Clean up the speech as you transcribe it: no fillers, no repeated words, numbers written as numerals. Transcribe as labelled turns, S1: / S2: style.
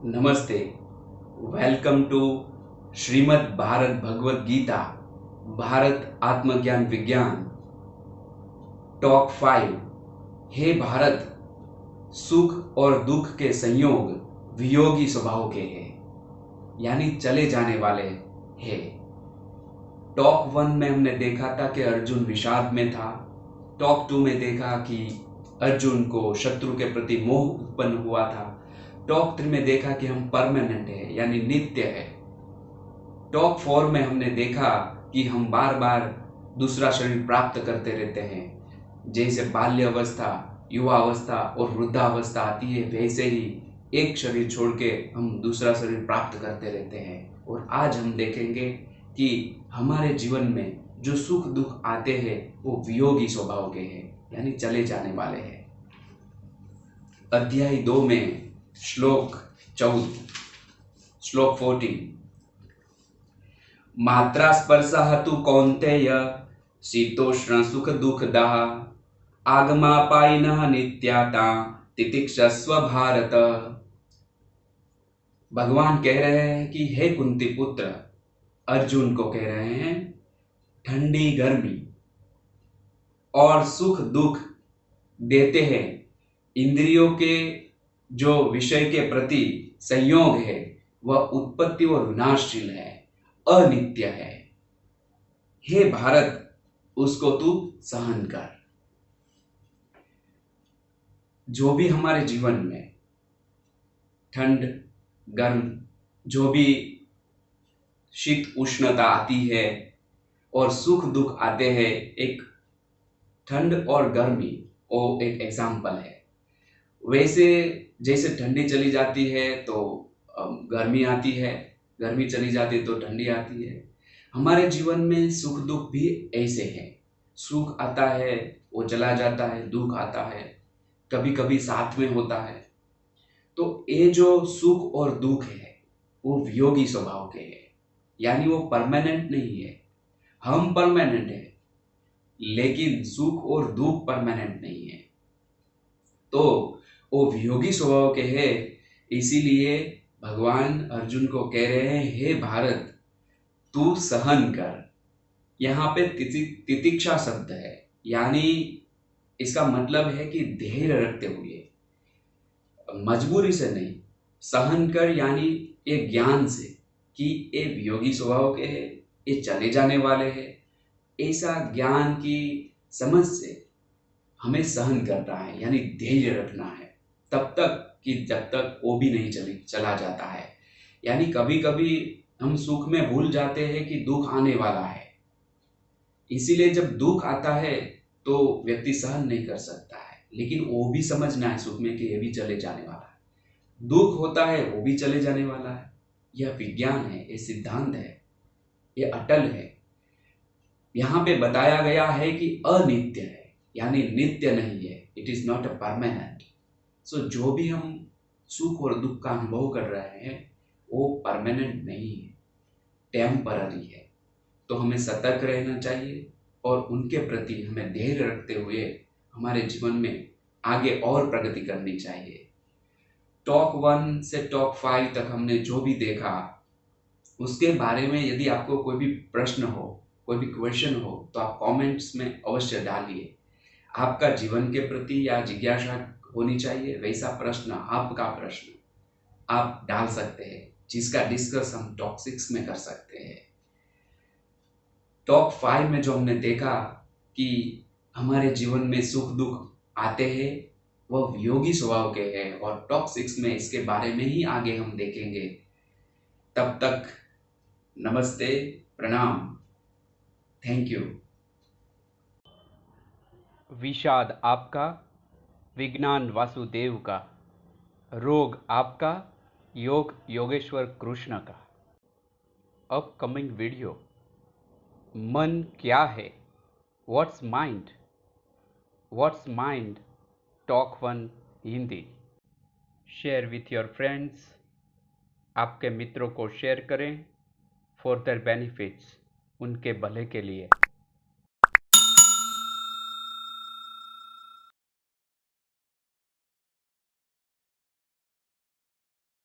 S1: नमस्ते। Welcome to Shrimad Bharat Bhagavad Gita Bharat आत्मज्ञान विज्ञान टॉक 5। हे भारत, सुख और दुख के संयोग वियोगी स्वभाव के हैं, यानी चले जाने वाले हैं। टॉक 1 में हमने देखा था कि अर्जुन विषाद में था। टॉक 2 में देखा कि अर्जुन को शत्रु के प्रति मोह उत्पन्न हुआ था। टॉक 3 में देखा कि हम परमानेंट है, यानी नित्य है। टॉक 4 में हमने देखा कि हम बार बार दूसरा शरीर प्राप्त करते रहते हैं। जैसे बाल्य अवस्था, युवा अवस्था और वृद्धावस्था आती है, वैसे ही एक शरीर छोड़ के हम दूसरा शरीर प्राप्त करते रहते हैं। और आज हम देखेंगे कि हमारे जीवन में जो सुख दुख आते हैं वो वियोगी स्वभाव के हैं, यानी चले जाने वाले हैं। अध्याय 2 में श्लोक 14, श्लोक 14। मात्रा स्पर्शः तु कौन्तेय शीतोष्ण सुख दुःखदाः आगमापायिनः नित्याता तितिक्षस्व भारत। भगवान कह रहे हैं कि हे कुंती पुत्र, अर्जुन को कह रहे हैं, ठंडी गर्मी और सुख दुख देते हैं। इंद्रियों के जो विषय के प्रति संयोग है वह उत्पत्ति और विनाशशील है, अनित्य है। हे भारत, उसको तू सहन कर। जो भी हमारे जीवन में ठंड गर्म, जो भी शीत उष्णता आती है और सुख दुख आते हैं, एक ठंड और गर्मी वो एक एग्जाम्पल है। वैसे जैसे ठंडी चली जाती है तो गर्मी आती है, गर्मी चली जाती है तो ठंडी आती है। हमारे जीवन में सुख दुख भी ऐसे हैं। सुख आता है वो चला जाता है, दुख आता है कभी कभी साथ में होता है। तो ये जो सुख और दुख है वो वियोगी स्वभाव के हैं, यानी वो परमानेंट नहीं है। हम परमानेंट है, लेकिन सुख और दुख परमानेंट नहीं है। तो वो वियोगी स्वभाव के हैं। इसीलिए भगवान अर्जुन को कह रहे हैं, हे भारत, तू सहन कर। यहाँ पे तितिक्षा शब्द है, यानी इसका मतलब है कि धैर्य रखते हुए, मजबूरी से नहीं, सहन कर यानी ये ज्ञान से कि ये वियोगी स्वभाव के हैं, ये चले जाने वाले हैं। ऐसा ज्ञान की समझ से हमें सहन करना है, यानी धैर्य रखना है, तब तक कि जब तक वो भी नहीं चला जाता है। यानी कभी कभी हम सुख में भूल जाते हैं कि दुख आने वाला है। इसीलिए जब दुख आता है तो व्यक्ति सहन नहीं कर सकता है, लेकिन वो भी समझना है सुख में कि ये भी चले जाने वाला है। दुख होता है वो भी चले जाने वाला है। यह विज्ञान है, ये सिद्धांत है, ये अटल है। यहाँ पे बताया गया है कि अनित्य है, यानी नित्य नहीं है। It is not a permanent. So जो भी हम सुख और दुख का अनुभव कर रहे हैं वो परमानेंट नहीं है, टेम्पररी है। तो हमें सतर्क रहना चाहिए और उनके प्रति हमें धैर्य रखते हुए हमारे जीवन में आगे और प्रगति करनी चाहिए। टॉक 1 से टॉक 5 तक हमने जो भी देखा उसके बारे में यदि आपको कोई भी प्रश्न हो, कोई भी क्वेश्चन हो, तो आप कमेंट्स में अवश्य डालिए। आपका जीवन के प्रति या जिज्ञासा होनी चाहिए, वैसा प्रश्न, आपका प्रश्न आप डाल सकते हैं, जिसका डिस्कस हम टॉक 6 में कर सकते हैं। टॉक 5 में जो हमने देखा कि हमारे जीवन में सुख दुख आते हैं वह वियोगी स्वभाव के हैं, और टॉक 6 में इसके बारे में ही आगे हम देखेंगे। तब तक नमस्ते, प्रणाम, थैंक यू।
S2: विषाद आपका, विज्ञान वासुदेव का, रोग आपका, योग योगेश्वर कृष्ण का। अपकमिंग वीडियो, मन क्या है, what's mind, talk 1 Hindi. Share with your friends. आपके मित्रों को शेयर करें फॉर देयर बेनिफिट्स, उनके भले के लिए।